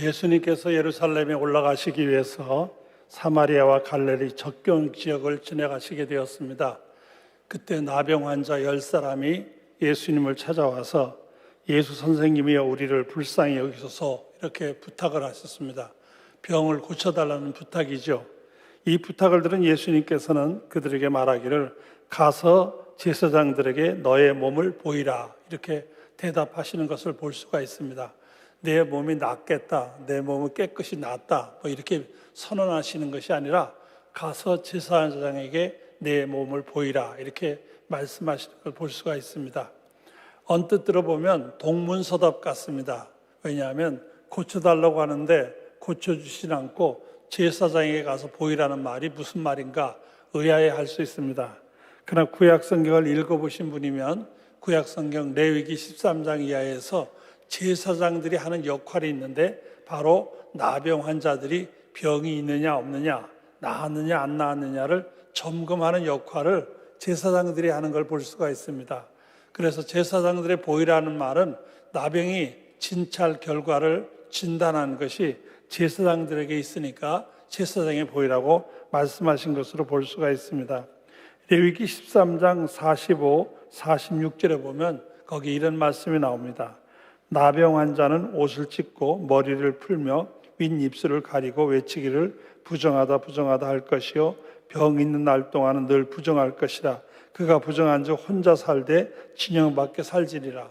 예수님께서 예루살렘에 올라가시기 위해서 사마리아와 갈릴리 접경 지역을 지나가시게 되었습니다. 그때 나병 환자 10사람이 예수님을 찾아와서 예수 선생님이여 우리를 불쌍히 여기소서 이렇게 부탁을 하셨습니다. 병을 고쳐달라는 부탁이죠. 이 부탁을 들은 예수님께서는 그들에게 말하기를 가서 제사장들에게 너의 몸을 보이라 이렇게 대답하시는 것을 볼 수가 있습니다. 내 몸이 낫겠다, 내 몸은 깨끗이 낫다 이렇게 선언하시는 것이 아니라 가서 제사장에게 내 몸을 보이라 이렇게 말씀하시는 걸 볼 수가 있습니다. 언뜻 들어보면 동문서답 같습니다. 왜냐하면 고쳐달라고 하는데 고쳐주진 않고 제사장에게 가서 보이라는 말이 무슨 말인가 의아해할 수 있습니다. 그러나 구약성경을 읽어보신 분이면 구약성경 레위기 13장 이하에서 제사장들이 하는 역할이 있는데 바로 나병 환자들이 병이 있느냐 없느냐, 나았느냐 안 나았느냐를 점검하는 역할을 제사장들이 하는 걸 볼 수가 있습니다. 그래서 제사장들의 보이라는 말은 나병이 진찰 결과를 진단하는 것이 제사장들에게 있으니까 제사장의 보이라고 말씀하신 것으로 볼 수가 있습니다. 레위기 13장 45, 46절에 보면 거기 이런 말씀이 나옵니다. 나병 환자는 옷을 찢고 머리를 풀며 윗입술을 가리고 외치기를 부정하다 부정하다 할 것이요 병 있는 날 동안은 늘 부정할 것이라. 그가 부정한 즉 혼자 살되 진영 밖에 살지리라.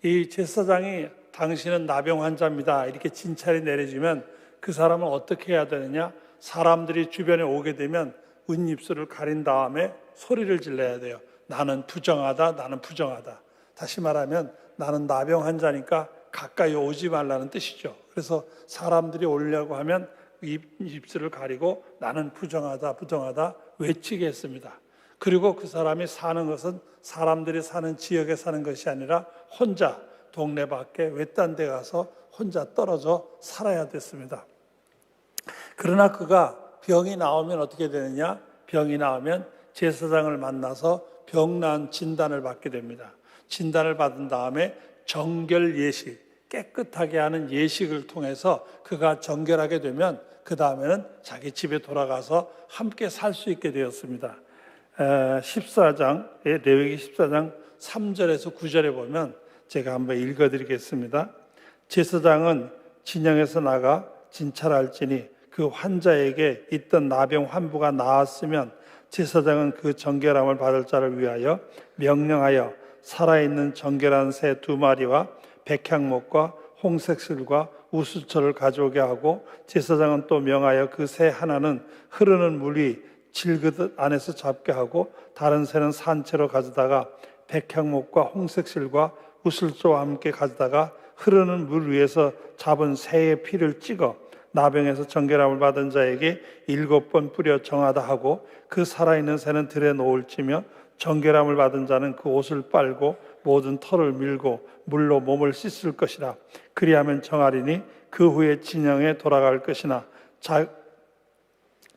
이 제사장이 당신은 나병 환자입니다 이렇게 진찰이 내려지면 그 사람은 어떻게 해야 되느냐? 사람들이 주변에 오게 되면 윗입술을 가린 다음에 소리를 질러야 돼요. 나는 부정하다, 나는 부정하다. 다시 말하면 나는 나병 환자니까 가까이 오지 말라는 뜻이죠. 그래서 사람들이 오려고 하면 입술을 가리고 나는 부정하다, 부정하다 외치게 했습니다. 그리고 그 사람이 사는 것은 사람들이 사는 지역에 사는 것이 아니라 혼자 동네 밖에 외딴 데 가서 혼자 떨어져 살아야 됐습니다. 그러나 그가 병이 나오면 어떻게 되느냐? 병이 나오면 제사장을 만나서 병난 진단을 받게 됩니다. 진단을 받은 다음에 정결 예식, 깨끗하게 하는 예식을 통해서 그가 정결하게 되면 그 다음에는 자기 집에 돌아가서 함께 살 수 있게 되었습니다. 14장, 레위기 14장 3절에서 9절에 보면 제가 한번 읽어드리겠습니다. 제사장은 진영에서 나가 진찰할지니 그 환자에게 있던 나병 환부가 나았으면 제사장은 그 정결함을 받을 자를 위하여 명령하여 살아있는 정결한 새 2마리와 백향목과 홍색실과 우수철을 가져오게 하고 제사장은 또 명하여 그 새 하나는 흐르는 물이 질그듯 안에서 잡게 하고 다른 새는 산채로 가져다가 백향목과 홍색실과 우슬조와 함께 가져다가 흐르는 물 위에서 잡은 새의 피를 찍어 나병에서 정결함을 받은 자에게 7번 뿌려 정하다 하고 그 살아있는 새는 들에 놓을지며 정결함을 받은 자는 그 옷을 빨고 모든 털을 밀고 물로 몸을 씻을 것이라. 그리하면 정하리니 그 후에 진영에 돌아갈 것이나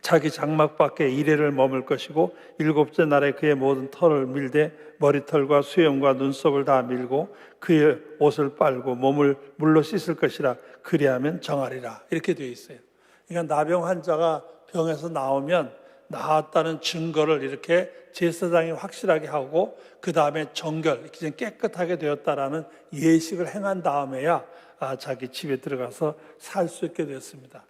자기 장막 밖에 이레를 머물 것이고 7째 날에 그의 모든 털을 밀되 머리털과 수염과 눈썹을 다 밀고 그의 옷을 빨고 몸을 물로 씻을 것이라. 그리하면 정하리라. 이렇게 되어 있어요. 그러니까 나병 환자가 병에서 나오면 나았다는 증거를 이렇게 제사장이 확실하게 하고 그 다음에 정결, 이렇게 깨끗하게 되었다라는 예식을 행한 다음에야 자기 집에 들어가서 살 수 있게 되었습니다.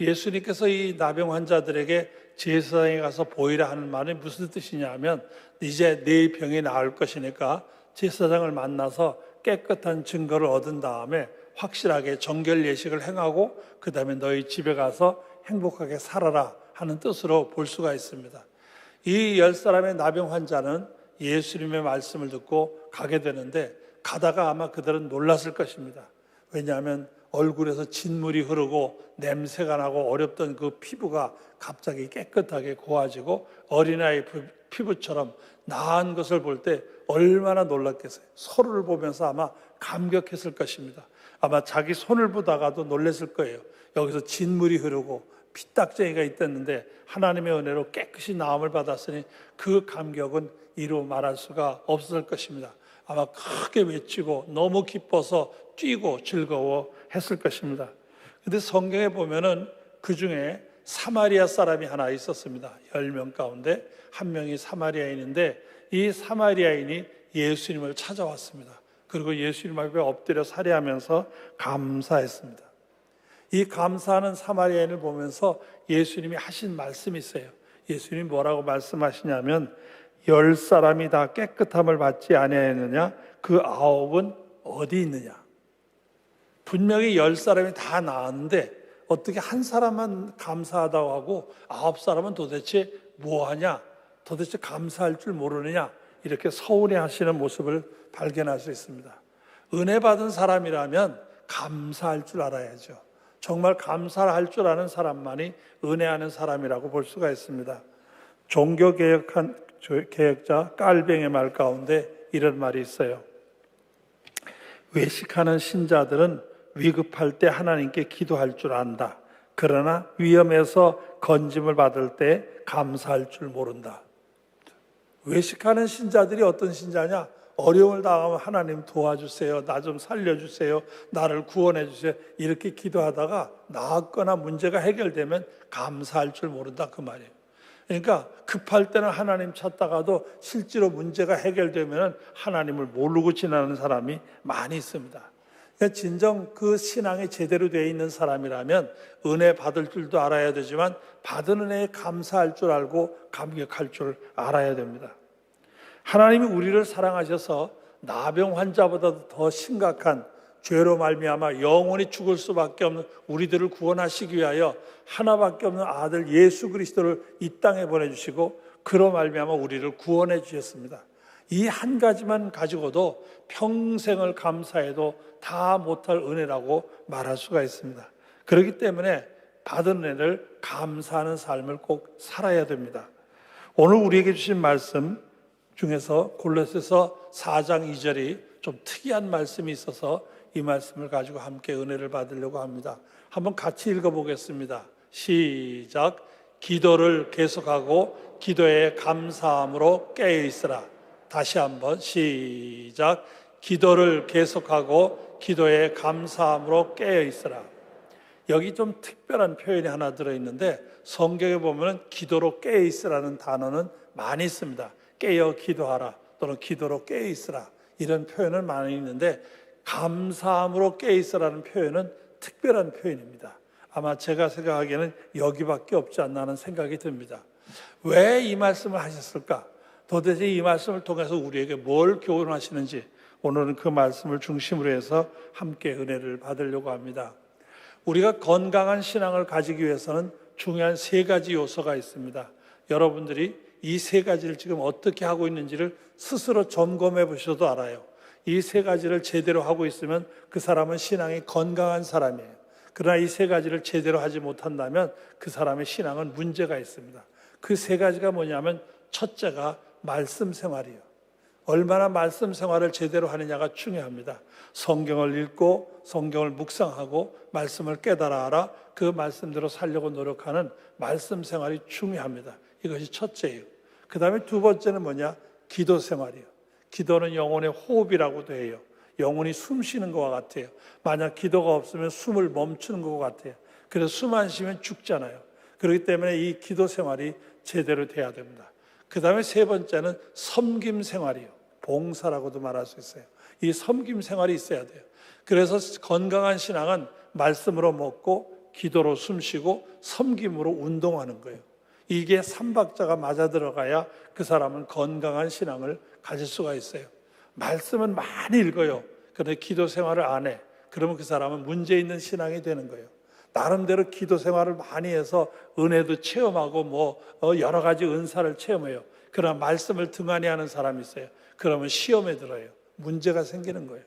예수님께서 이 나병 환자들에게 제사장에 가서 보이라 하는 말이 무슨 뜻이냐 하면 이제 네 병이 나을 것이니까 제사장을 만나서 깨끗한 증거를 얻은 다음에 확실하게 정결 예식을 행하고 그 다음에 너희 집에 가서 행복하게 살아라 하는 뜻으로 볼 수가 있습니다. 이 10사람의 나병 환자는 예수님의 말씀을 듣고 가게 되는데 가다가 아마 그들은 놀랐을 것입니다. 왜냐하면 얼굴에서 진물이 흐르고 냄새가 나고 어렵던 그 피부가 갑자기 깨끗하게 고와지고 어린아이 피부처럼 나은 것을 볼 때 얼마나 놀랐겠어요. 서로를 보면서 아마 감격했을 것입니다. 아마 자기 손을 보다가도 놀랐을 거예요. 여기서 진물이 흐르고 피딱쟁이가 있었는데 하나님의 은혜로 깨끗이 나음을 받았으니 그 감격은 이루 말할 수가 없을 것입니다. 아마 크게 외치고 너무 기뻐서 뛰고 즐거워 했을 것입니다. 근데 성경에 보면은 그 중에 사마리아 사람이 하나 있었습니다. 10명 가운데 한 명이 사마리아인인데, 이 사마리아인이 예수님을 찾아왔습니다. 그리고 예수님 앞에 엎드려 살해하면서 감사했습니다. 이 감사하는 사마리아인을 보면서 예수님이 하신 말씀이 있어요. 예수님이 뭐라고 말씀하시냐면, 10사람이 다 깨끗함을 받지 아니하였느냐? 그 9은 어디 있느냐? 분명히 10사람이 다 나았는데 어떻게 한 사람만 감사하다고 하고 9사람은 도대체 뭐하냐? 도대체 감사할 줄 모르느냐? 이렇게 서운해하시는 모습을 발견할 수 있습니다. 은혜 받은 사람이라면 감사할 줄 알아야죠. 정말 감사할 줄 아는 사람만이 은혜하는 사람이라고 볼 수가 있습니다. 종교개혁자 깔뱅의 말 가운데 이런 말이 있어요. 외식하는 신자들은 위급할 때 하나님께 기도할 줄 안다. 그러나 위험에서 건짐을 받을 때 감사할 줄 모른다. 외식하는 신자들이 어떤 신자냐? 어려움을 당하면 하나님 도와주세요, 나 좀 살려주세요, 나를 구원해 주세요, 이렇게 기도하다가 나았거나 문제가 해결되면 감사할 줄 모른다, 그 말이에요. 그러니까 급할 때는 하나님 찾다가도 실제로 문제가 해결되면 하나님을 모르고 지나는 사람이 많이 있습니다. 그러니까 진정 그 신앙이 제대로 되어 있는 사람이라면 은혜 받을 줄도 알아야 되지만 받은 은혜에 감사할 줄 알고 감격할 줄 알아야 됩니다. 하나님이 우리를 사랑하셔서 나병 환자보다도 더 심각한 죄로 말미암아 영원히 죽을 수밖에 없는 우리들을 구원하시기 위하여 하나밖에 없는 아들 예수 그리스도를 이 땅에 보내주시고 그로 말미암아 우리를 구원해 주셨습니다. 이 한 가지만 가지고도 평생을 감사해도 다 못할 은혜라고 말할 수가 있습니다. 그렇기 때문에 받은 은혜를 감사하는 삶을 꼭 살아야 됩니다. 오늘 우리에게 주신 말씀 중에서 골로새서 4장 2절이 좀 특이한 말씀이 있어서 이 말씀을 가지고 함께 은혜를 받으려고 합니다. 한번 같이 읽어보겠습니다. 시작. 기도를 계속하고 기도에 감사함으로 깨어있으라. 다시 한번 시작. 기도를 계속하고 기도에 감사함으로 깨어있으라. 여기 좀 특별한 표현이 하나 들어있는데 성경에 보면 기도로 깨어있으라는 단어는 많이 있습니다. 깨어 기도하라 또는 기도로 깨어있으라 이런 표현은 많이 있는데 감사함으로 깨어있으라는 표현은 특별한 표현입니다. 아마 제가 생각하기에는 여기밖에 없지 않나 하는 생각이 듭니다. 왜 이 말씀을 하셨을까? 도대체 이 말씀을 통해서 우리에게 뭘 교훈하시는지 오늘은 그 말씀을 중심으로 해서 함께 은혜를 받으려고 합니다. 우리가 건강한 신앙을 가지기 위해서는 중요한 3가지 요소가 있습니다. 여러분들이 이 3가지를 지금 어떻게 하고 있는지를 스스로 점검해 보셔도 알아요. 이 3가지를 제대로 하고 있으면 그 사람은 신앙이 건강한 사람이에요. 그러나 이 3가지를 제대로 하지 못한다면 그 사람의 신앙은 문제가 있습니다. 그 3가지가 뭐냐면 첫째가 말씀 생활이에요. 얼마나 말씀 생활을 제대로 하느냐가 중요합니다. 성경을 읽고 성경을 묵상하고 말씀을 깨달아 알아 그 말씀대로 살려고 노력하는 말씀 생활이 중요합니다. 이것이 첫째예요. 그 다음에 2번째는 뭐냐? 기도 생활이에요. 기도는 영혼의 호흡이라고도 해요. 영혼이 숨 쉬는 것과 같아요. 만약 기도가 없으면 숨을 멈추는 것 같아요. 그래서 숨 안 쉬면 죽잖아요. 그렇기 때문에 이 기도 생활이 제대로 돼야 됩니다. 그 다음에 3번째는 섬김 생활이에요. 봉사라고도 말할 수 있어요. 이 섬김 생활이 있어야 돼요. 그래서 건강한 신앙은 말씀으로 먹고 기도로 숨쉬고 섬김으로 운동하는 거예요. 이게 3박자가 맞아 들어가야 그 사람은 건강한 신앙을 가질 수가 있어요. 말씀은 많이 읽어요. 그런데 기도 생활을 안 해. 그러면 그 사람은 문제 있는 신앙이 되는 거예요. 나름대로 기도 생활을 많이 해서 은혜도 체험하고 여러 가지 은사를 체험해요. 그러나 말씀을 등한히 하는 사람이 있어요. 그러면 시험에 들어요. 문제가 생기는 거예요.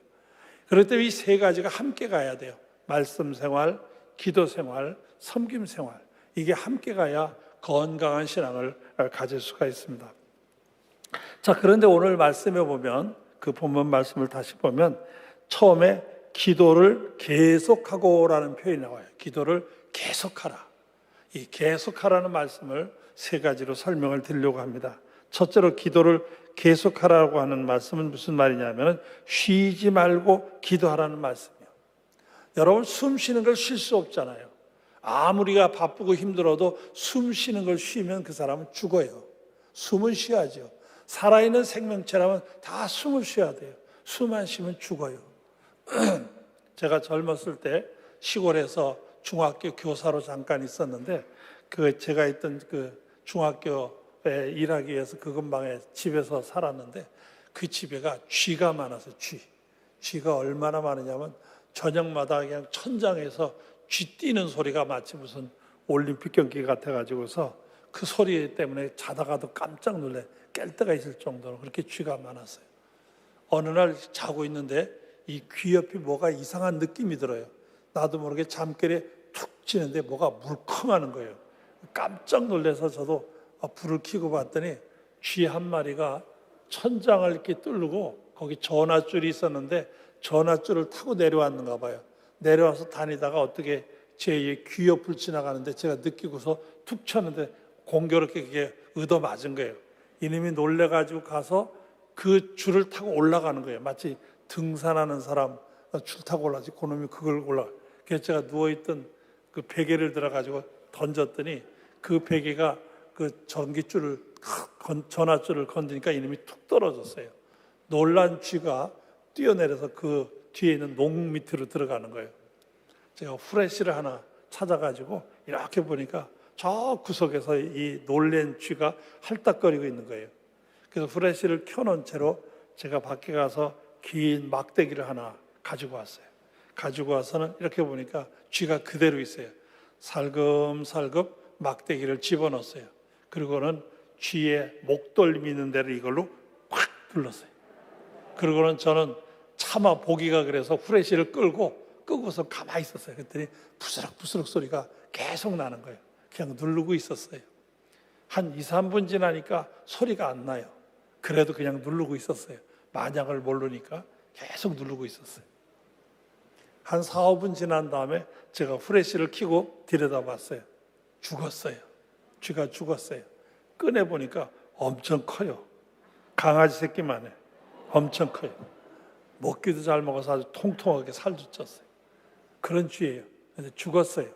그럴 때 이 3가지가 함께 가야 돼요. 말씀 생활, 기도 생활, 섬김 생활. 이게 함께 가야 건강한 신앙을 가질 수가 있습니다. 자, 그런데 오늘 말씀에 보면 그 본문 말씀을 다시 보면 처음에 기도를 계속하고라는 표현이 나와요. 기도를 계속하라. 이 계속하라는 말씀을 3가지로 설명을 드리려고 합니다. 첫째로 기도를 계속하라고 하는 말씀은 무슨 말이냐면 쉬지 말고 기도하라는 말씀이에요. 여러분, 숨 쉬는 걸 쉴 수 없잖아요. 아무리가 바쁘고 힘들어도 숨 쉬는 걸 쉬면 그 사람은 죽어요. 숨은 쉬어야죠. 살아있는 생명체라면 다 숨을 쉬어야 돼요. 숨 안 쉬면 죽어요. 제가 젊었을 때 시골에서 중학교 교사로 잠깐 있었는데, 제가 있던 중학교에 일하기 위해서 그 근방에 집에서 살았는데, 그 집에가 쥐가 많아서 쥐가 얼마나 많으냐면 저녁마다 그냥 천장에서 쥐 뛰는 소리가 마치 무슨 올림픽 경기 같아가지고서 그 소리 때문에 자다가도 깜짝 놀래 깰 때가 있을 정도로 그렇게 쥐가 많았어요. 어느 날 자고 있는데 이 귀 옆이 뭐가 이상한 느낌이 들어요. 나도 모르게 잠결에 툭 치는데 뭐가 물컹하는 거예요. 깜짝 놀라서 저도 불을 켜고 봤더니 쥐 한 마리가 천장을 이렇게 뚫고 거기 전화줄이 있었는데 전화줄을 타고 내려왔는가 봐요. 내려와서 다니다가 어떻게 제 귀 옆을 지나가는데 제가 느끼고서 툭 쳤는데 공교롭게 그게 얻어 맞은 거예요. 이놈이 놀래가지고 가서 그 줄을 타고 올라가는 거예요. 마치 등산하는 사람 줄 타고 올라가지. 그놈이 그걸 올라가. 그래서 제가 누워있던 그 베개를 들어가지고 던졌더니 그 베개가 그 전기줄을, 전화줄을 건드니까 이놈이 툭 떨어졌어요. 놀란 쥐가 뛰어내려서 그 뒤에 있는 농 밑으로 들어가는 거예요. 제가 후레쉬를 하나 찾아가지고 이렇게 보니까 저 구석에서 이 놀란 쥐가 할딱거리고 있는 거예요. 그래서 후레쉬를 켜놓은 채로 제가 밖에 가서 긴 막대기를 하나 가지고 왔어요. 가지고 와서는 이렇게 보니까 쥐가 그대로 있어요. 살금살금 막대기를 집어넣었어요. 그리고는 쥐의 목덜미 있는 데를 이걸로 확 눌렀어요. 그리고는 저는 차마 보기가 그래서 후레쉬를 끄고서 가만히 있었어요. 그랬더니 부스럭부스럭 소리가 계속 나는 거예요. 그냥 누르고 있었어요. 한 2, 3분 지나니까 소리가 안 나요. 그래도 그냥 누르고 있었어요. 만약을 모르니까 계속 누르고 있었어요. 한 4, 5분 지난 다음에 제가 후레쉬를 켜고 들여다봤어요. 죽었어요. 쥐가 죽었어요. 꺼내보니까 엄청 커요. 강아지 새끼만 해. 엄청 커요. 먹기도 잘 먹어서 아주 통통하게 살도 쪘어요. 그런 쥐예요. 근데 죽었어요.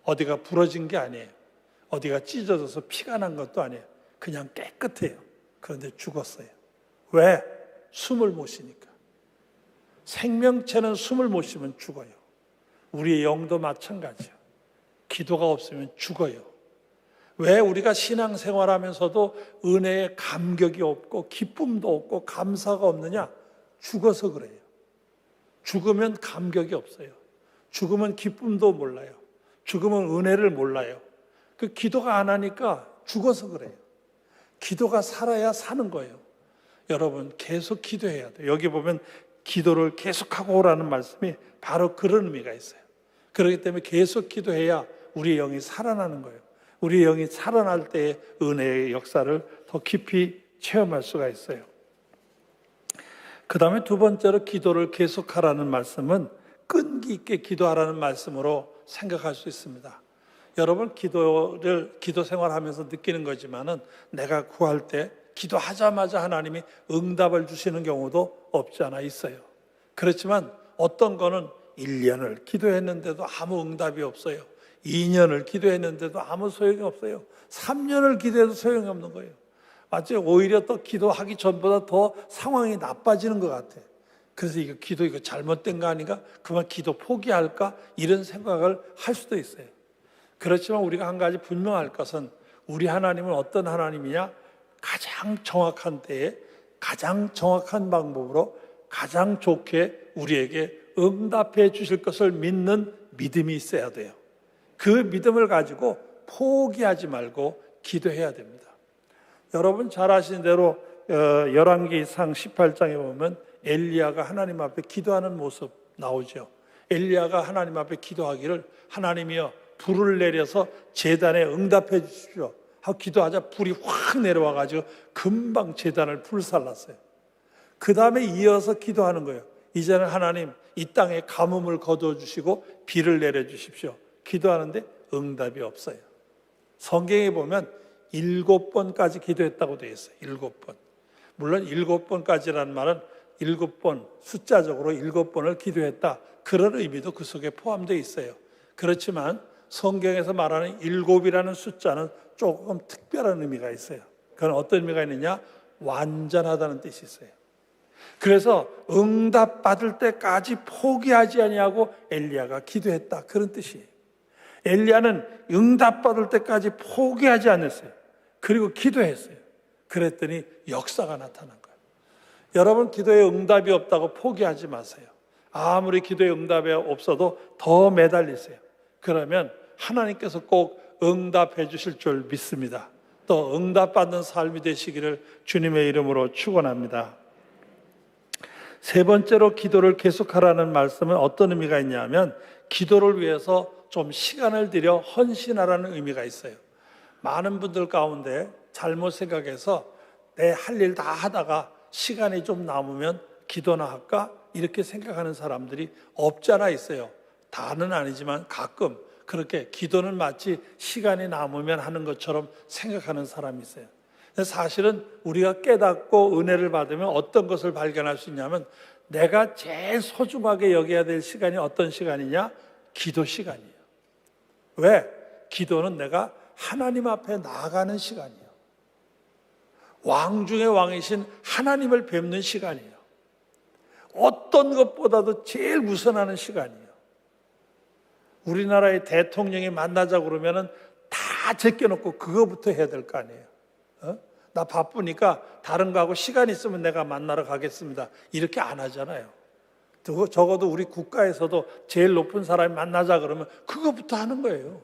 어디가 부러진 게 아니에요. 어디가 찢어져서 피가 난 것도 아니에요. 그냥 깨끗해요. 그런데 죽었어요. 왜? 숨을 못 쉬니까. 생명체는 숨을 못 쉬면 죽어요. 우리의 영도 마찬가지예요. 기도가 없으면 죽어요. 왜 우리가 신앙생활하면서도 은혜의 감격이 없고 기쁨도 없고 감사가 없느냐? 죽어서 그래요. 죽으면 감격이 없어요. 죽으면 기쁨도 몰라요. 죽으면 은혜를 몰라요. 그 기도가 안 하니까 죽어서 그래요. 기도가 살아야 사는 거예요. 여러분, 계속 기도해야 돼요. 여기 보면 기도를 계속하고 오라는 말씀이 바로 그런 의미가 있어요. 그렇기 때문에 계속 기도해야 우리 영이 살아나는 거예요. 우리 영이 살아날 때의 은혜의 역사를 더 깊이 체험할 수가 있어요. 그 다음에 두 번째로 기도를 계속하라는 말씀은 끈기 있게 기도하라는 말씀으로 생각할 수 있습니다. 여러분, 기도 생활하면서 느끼는 거지만은 내가 구할 때 기도하자마자 하나님이 응답을 주시는 경우도 없지 않아 있어요. 그렇지만 어떤 거는 1년을 기도했는데도 아무 응답이 없어요. 2년을 기도했는데도 아무 소용이 없어요. 3년을 기도해도 소용이 없는 거예요. 마치 오히려 또 기도하기 전보다 더 상황이 나빠지는 것 같아요. 그래서 이거 잘못된 거 아닌가? 그만 기도 포기할까? 이런 생각을 할 수도 있어요. 그렇지만 우리가 한 가지 분명할 것은 우리 하나님은 어떤 하나님이냐? 가장 정확한 때에 가장 정확한 방법으로 가장 좋게 우리에게 응답해 주실 것을 믿는 믿음이 있어야 돼요. 그 믿음을 가지고 포기하지 말고 기도해야 됩니다. 여러분 잘 아시는 대로 열왕기상 18장에 보면 엘리야가 하나님 앞에 기도하는 모습 나오죠. 엘리야가 하나님 앞에 기도하기를 하나님이여 불을 내려서 제단에 응답해 주십시오 하고 기도하자 불이 확 내려와가지고 금방 제단을 불살랐어요. 그 다음에 이어서 기도하는 거예요. 이제는 하나님 이 땅에 가뭄을 거두어주시고 비를 내려주십시오. 기도하는데 응답이 없어요. 성경에 보면 7번까지 기도했다고 되어 있어요. 7번. 물론 7번까지라는 말은 7번, 숫자적으로 7번을 기도했다. 그런 의미도 그 속에 포함되어 있어요. 그렇지만 성경에서 말하는 7이라는 숫자는 조금 특별한 의미가 있어요. 그건 어떤 의미가 있느냐? 완전하다는 뜻이 있어요. 그래서 응답받을 때까지 포기하지 아니하고 엘리야가 기도했다. 그런 뜻이에요. 엘리야는 응답받을 때까지 포기하지 않았어요. 그리고 기도했어요. 그랬더니 역사가 나타난 거예요. 여러분, 기도에 응답이 없다고 포기하지 마세요. 아무리 기도에 응답이 없어도 더 매달리세요. 그러면 하나님께서 꼭 응답해 주실 줄 믿습니다. 또 응답받는 삶이 되시기를 주님의 이름으로 축원합니다. 세 번째로 기도를 계속하라는 말씀은 어떤 의미가 있냐면 기도를 위해서 좀 시간을 들여 헌신하라는 의미가 있어요. 많은 분들 가운데 잘못 생각해서 내 할 일 다 하다가 시간이 좀 남으면 기도나 할까? 이렇게 생각하는 사람들이 없지 않아 있어요. 다는 아니지만 가끔 그렇게 기도는 마치 시간이 남으면 하는 것처럼 생각하는 사람이 있어요. 사실은 우리가 깨닫고 은혜를 받으면 어떤 것을 발견할 수 있냐면 내가 제일 소중하게 여겨야 될 시간이 어떤 시간이냐? 기도 시간이에요. 왜? 기도는 내가 하나님 앞에 나아가는 시간이에요. 왕 중의 왕이신 하나님을 뵙는 시간이에요. 어떤 것보다도 제일 우선하는 시간이에요. 우리나라의 대통령이 만나자고 그러면은 다 제껴놓고 그거부터 해야 될 거 아니에요. 나 바쁘니까 다른 거하고 시간 있으면 내가 만나러 가겠습니다. 이렇게 안 하잖아요. 적어도 우리 국가에서도 제일 높은 사람이 만나자 그러면 그거부터 하는 거예요.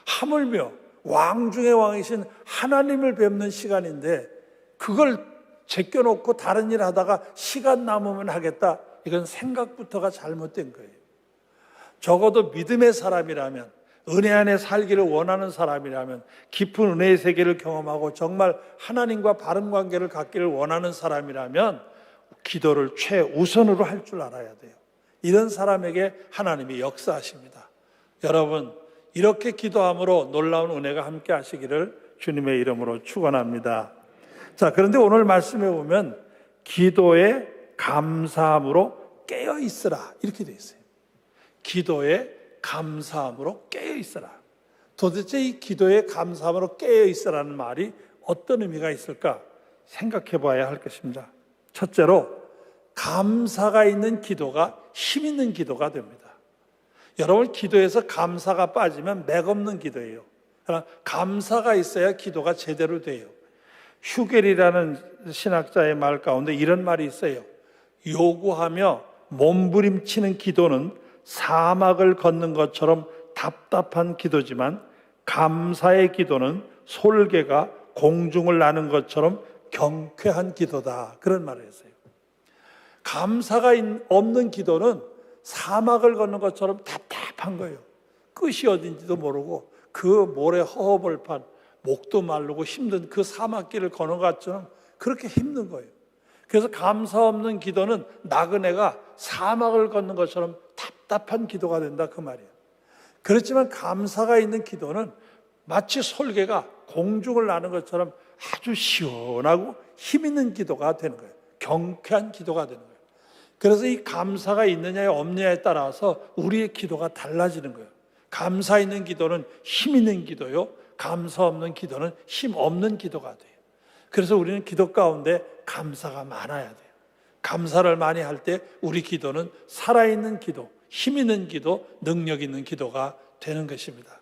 하물며 왕 중의 왕이신 하나님을 뵙는 시간인데 그걸 제껴놓고 다른 일 하다가 시간 남으면 하겠다. 이건 생각부터가 잘못된 거예요. 적어도 믿음의 사람이라면, 은혜 안에 살기를 원하는 사람이라면, 깊은 은혜의 세계를 경험하고 정말 하나님과 바른 관계를 갖기를 원하는 사람이라면 기도를 최우선으로 할 줄 알아야 돼요. 이런 사람에게 하나님이 역사하십니다. 여러분, 이렇게 기도함으로 놀라운 은혜가 함께 하시기를 주님의 이름으로 축원합니다. 자, 그런데 오늘 말씀에 보면 기도에 감사함으로 깨어 있으라 이렇게 되어 있어요. 기도에 감사함으로 깨어 있으라. 도대체 이 기도에 감사함으로 깨어 있으라는 말이 어떤 의미가 있을까 생각해 봐야 할 것입니다. 첫째로 감사가 있는 기도가 힘 있는 기도가 됩니다. 여러분, 기도에서 감사가 빠지면 맥없는 기도예요. 그러나 감사가 있어야 기도가 제대로 돼요. 휴겔이라는 신학자의 말 가운데 이런 말이 있어요. 요구하며 몸부림치는 기도는 사막을 걷는 것처럼 답답한 기도지만 감사의 기도는 솔개가 공중을 나는 것처럼 경쾌한 기도다. 그런 말을 했어요. 감사가 없는 기도는 사막을 걷는 것처럼 답답한 거예요. 끝이 어딘지도 모르고 그 모래 허허벌판 목도 마르고 힘든 그 사막길을 걷는 것처럼 그렇게 힘든 거예요. 그래서 감사 없는 기도는 나그네가 사막을 걷는 것처럼 답답한 기도가 된다 그 말이에요. 그렇지만 감사가 있는 기도는 마치 솔개가 공중을 나는 것처럼 아주 시원하고 힘 있는 기도가 되는 거예요. 경쾌한 기도가 되는 거예요. 그래서 이 감사가 있느냐에 없느냐에 따라서 우리의 기도가 달라지는 거예요. 감사 있는 기도는 힘 있는 기도요, 감사 없는 기도는 힘 없는 기도가 돼요. 그래서 우리는 기도 가운데 감사가 많아야 돼요. 감사를 많이 할 때 우리 기도는 살아있는 기도, 힘 있는 기도, 능력 있는 기도가 되는 것입니다.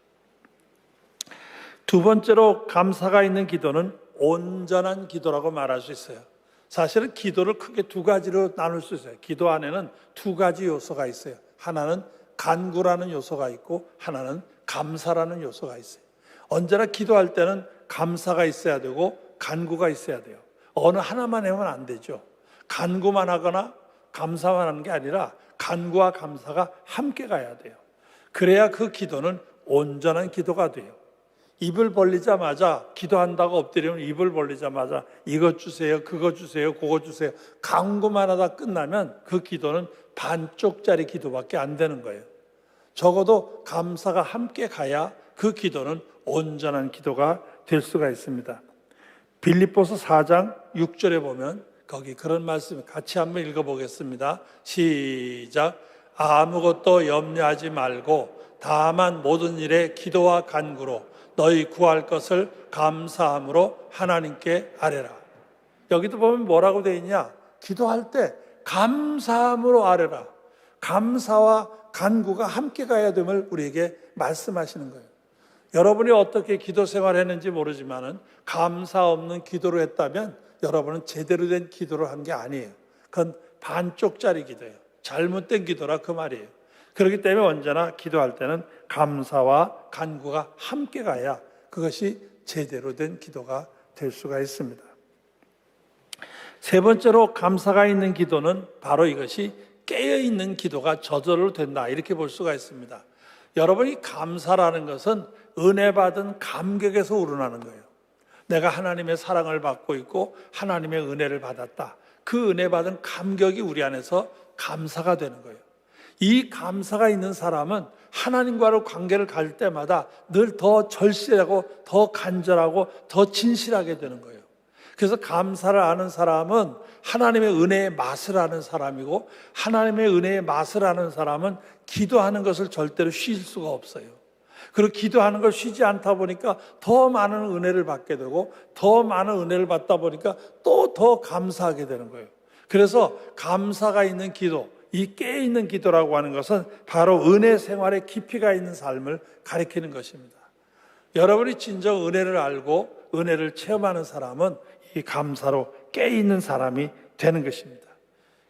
두 번째로 감사가 있는 기도는 온전한 기도라고 말할 수 있어요. 사실은 기도를 크게 두 가지로 나눌 수 있어요. 기도 안에는 두 가지 요소가 있어요. 하나는 간구라는 요소가 있고 하나는 감사라는 요소가 있어요. 언제나 기도할 때는 감사가 있어야 되고 간구가 있어야 돼요. 어느 하나만 하면 안 되죠. 간구만 하거나 감사만 하는 게 아니라 간구와 감사가 함께 가야 돼요. 그래야 그 기도는 온전한 기도가 돼요. 입을 벌리자마자 기도한다고 엎드리면 입을 벌리자마자 이것 주세요, 그거 주세요, 그거 주세요. 간구만 하다 끝나면 그 기도는 반쪽짜리 기도밖에 안 되는 거예요. 적어도 감사가 함께 가야 그 기도는 온전한 기도가 될 수가 있습니다. 빌립보서 4장 6절에 보면 거기 그런 말씀 같이 한번 읽어보겠습니다. 시작. 아무것도 염려하지 말고 다만 모든 일에 기도와 간구로 너희 구할 것을 감사함으로 하나님께 아뢰라. 여기도 보면 뭐라고 되어 있냐? 기도할 때 감사함으로 아뢰라. 감사와 간구가 함께 가야 됨을 우리에게 말씀하시는 거예요. 여러분이 어떻게 기도 생활을 했는지 모르지만 감사 없는 기도를 했다면 여러분은 제대로 된 기도를 한 게 아니에요. 그건 반쪽짜리 기도예요. 잘못된 기도라 그 말이에요. 그렇기 때문에 언제나 기도할 때는 감사와 간구가 함께 가야 그것이 제대로 된 기도가 될 수가 있습니다. 세 번째로 감사가 있는 기도는 바로 이것이 깨어있는 기도가 저절로 된다, 이렇게 볼 수가 있습니다. 여러분이 감사라는 것은 은혜 받은 감격에서 우러나는 거예요. 내가 하나님의 사랑을 받고 있고 하나님의 은혜를 받았다. 그 은혜 받은 감격이 우리 안에서 감사가 되는 거예요. 이 감사가 있는 사람은 하나님과의 관계를 가질 때마다 늘 더 절실하고 더 간절하고 더 진실하게 되는 거예요. 그래서 감사를 아는 사람은 하나님의 은혜의 맛을 아는 사람이고, 하나님의 은혜의 맛을 아는 사람은 기도하는 것을 절대로 쉴 수가 없어요. 그리고 기도하는 걸 쉬지 않다 보니까 더 많은 은혜를 받게 되고, 더 많은 은혜를 받다 보니까 또 더 감사하게 되는 거예요. 그래서 감사가 있는 기도, 이 깨어있는 기도라고 하는 것은 바로 은혜 생활의 깊이가 있는 삶을 가리키는 것입니다. 여러분이 진정 은혜를 알고 은혜를 체험하는 사람은 이 감사로 깨어있는 사람이 되는 것입니다.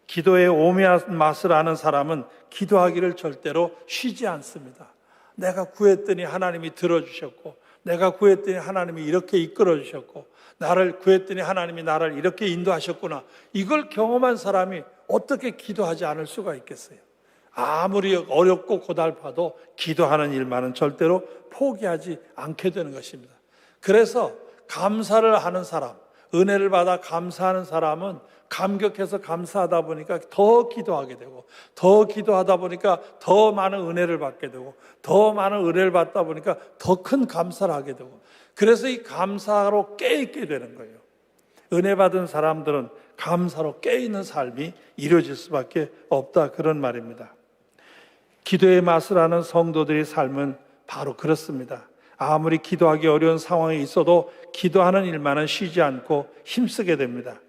기도의 오묘한 맛을 아는 사람은 기도하기를 절대로 쉬지 않습니다. 내가 구했더니 하나님이 들어주셨고, 내가 구했더니 하나님이 이렇게 이끌어 주셨고, 나를 구했더니 하나님이 나를 이렇게 인도하셨구나. 이걸 경험한 사람이 어떻게 기도하지 않을 수가 있겠어요? 아무리 어렵고 고달파도 기도하는 일만은 절대로 포기하지 않게 되는 것입니다. 그래서 감사를 하는 사람, 은혜를 받아 감사하는 사람은 감격해서 감사하다 보니까 더 기도하게 되고, 더 기도하다 보니까 더 많은 은혜를 받게 되고, 더 많은 은혜를 받다 보니까 더 큰 감사를 하게 되고, 그래서 이 감사로 깨있게 되는 거예요. 은혜 받은 사람들은 감사로 깨있는 삶이 이루어질 수밖에 없다, 그런 말입니다. 기도의 맛을 아는 성도들의 삶은 바로 그렇습니다. 아무리 기도하기 어려운 상황에 있어도 기도하는 일만은 쉬지 않고 힘쓰게 됩니다.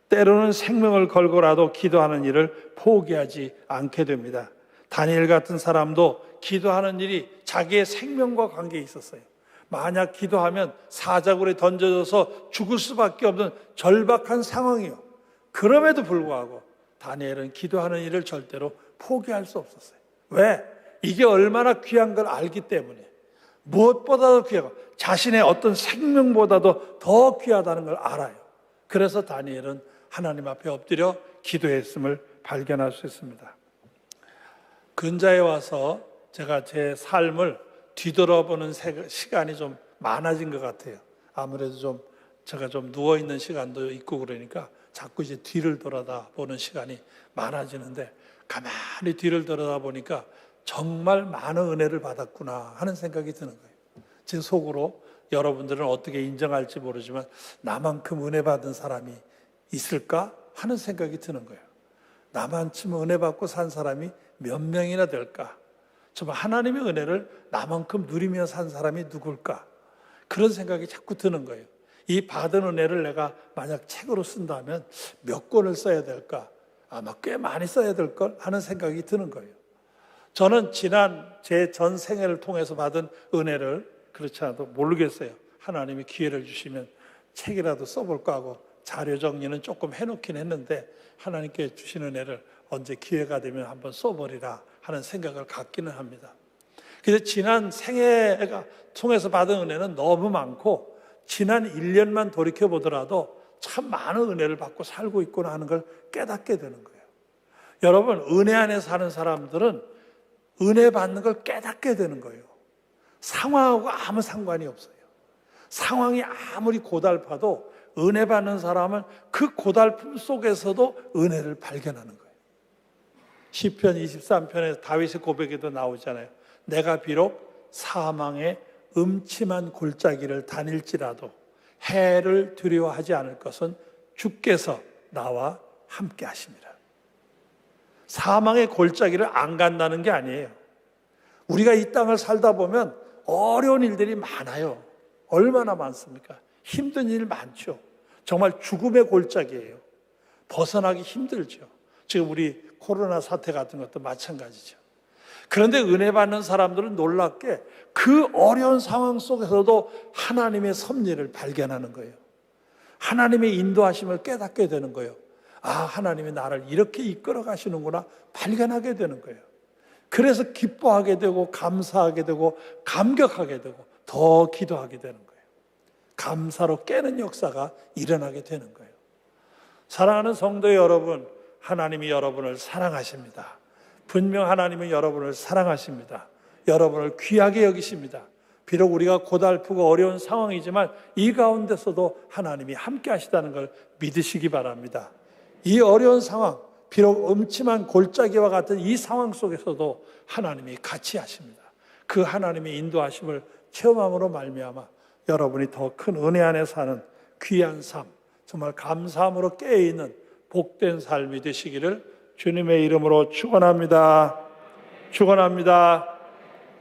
때로는 생명을 걸고라도 기도하는 일을 포기하지 않게 됩니다. 다니엘 같은 사람도 기도하는 일이 자기의 생명과 관계에 있었어요. 만약 기도하면 사자굴에 던져져서 죽을 수밖에 없는 절박한 상황이요. 그럼에도 불구하고 다니엘은 기도하는 일을 절대로 포기할 수 없었어요. 왜? 이게 얼마나 귀한 걸 알기 때문에. 무엇보다도 귀하고 자신의 어떤 생명보다도 더 귀하다는 걸 알아요. 그래서 다니엘은 하나님 앞에 엎드려 기도했음을 발견할 수 있습니다. 근자에 와서 제가 제 삶을 뒤돌아보는 시간이 좀 많아진 것 같아요. 아무래도 제가 누워있는 시간도 있고 그러니까 자꾸 이제 뒤를 돌아다보는 시간이 많아지는데, 가만히 뒤를 돌아다보니까 정말 많은 은혜를 받았구나 하는 생각이 드는 거예요. 제 속으로, 여러분들은 어떻게 인정할지 모르지만 나만큼 은혜 받은 사람이 있을까 하는 생각이 드는 거예요. 나만큼 은혜 받고 산 사람이 몇 명이나 될까? 정말 하나님의 은혜를 나만큼 누리며 산 사람이 누굴까? 그런 생각이 자꾸 드는 거예요. 이 받은 은혜를 내가 만약 책으로 쓴다면 몇 권을 써야 될까? 아마 꽤 많이 써야 될 걸 하는 생각이 드는 거예요. 저는 지난 제 전 생애를 통해서 받은 은혜를 그렇지 않아도 모르겠어요. 하나님이 기회를 주시면 책이라도 써볼까 하고 자료 정리는 조금 해놓긴 했는데, 하나님께 주신 은혜를 언제 기회가 되면 한번 써버리라 하는 생각을 갖기는 합니다. 그래서 지난 생애가 통해서 받은 은혜는 너무 많고, 지난 1년만 돌이켜보더라도 참 많은 은혜를 받고 살고 있구나 하는 걸 깨닫게 되는 거예요. 여러분, 은혜 안에 사는 사람들은 은혜 받는 걸 깨닫게 되는 거예요. 상황하고 아무 상관이 없어요. 상황이 아무리 고달파도 은혜 받는 사람은 그 고달픔 속에서도 은혜를 발견하는 거예요. 시편 23편에 다윗의 고백에도 나오잖아요. 내가 비록 사망의 음침한 골짜기를 다닐지라도 해를 두려워하지 않을 것은 주께서 나와 함께 하심이라. 사망의 골짜기를 안 간다는 게 아니에요. 우리가 이 땅을 살다 보면 어려운 일들이 많아요. 얼마나 많습니까? 힘든 일 많죠. 정말 죽음의 골짜기예요. 벗어나기 힘들죠. 지금 우리 코로나 사태 같은 것도 마찬가지죠. 그런데 은혜 받는 사람들은 놀랍게 그 어려운 상황 속에서도 하나님의 섭리를 발견하는 거예요. 하나님의 인도하심을 깨닫게 되는 거예요. 아, 하나님이 나를 이렇게 이끌어 가시는구나 발견하게 되는 거예요. 그래서 기뻐하게 되고 감사하게 되고 감격하게 되고 더 기도하게 되는 거예요. 감사로 깨는 역사가 일어나게 되는 거예요. 사랑하는 성도 여러분, 하나님이 여러분을 사랑하십니다. 분명 하나님은 여러분을 사랑하십니다. 여러분을 귀하게 여기십니다. 비록 우리가 고달프고 어려운 상황이지만 이 가운데서도 하나님이 함께 하시다는 걸 믿으시기 바랍니다. 이 어려운 상황, 비록 음침한 골짜기와 같은 이 상황 속에서도 하나님이 같이 하십니다. 그 하나님의 인도하심을 체험함으로 말미암아 여러분이 더 큰 은혜 안에 사는 귀한 삶, 정말 감사함으로 깨어있는 복된 삶이 되시기를 주님의 이름으로 축원합니다. 축원합니다.